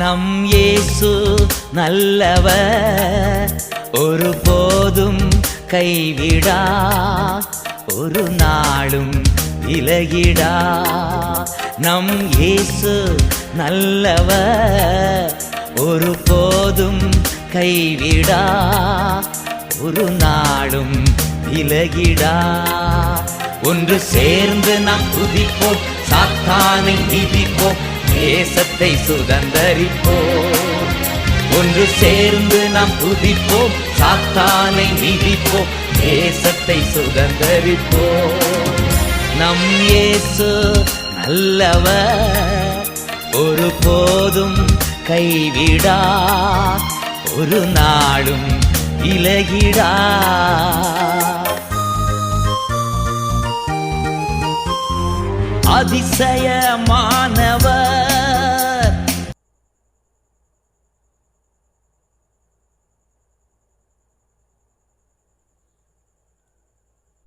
நம் இயேசு நல்லவர், ஒருபோதும் கைவிடா, ஒரு நாளும் விலகிடா. நம் இயேசு நல்லவர், ஒருபோதும் கைவிடா, ஒரு நாளும் விலகிடா. ஒன்று சேர்ந்து நாம் துதிப்போம், சாத்தானை மிதிப்போம், தேசத்தை சுதந்தரிப்போம். ஒன்று சேர்ந்து நாம் துதிப்போம், சாத்தானை மிதிப்போம், தேசத்தை சுதந்தரிப்போம். நம் இயேசு நல்லவர், ஒருபோதும் கைவிடா, ஒரு நாளும் விலகிடா. அதிசயமானவர்,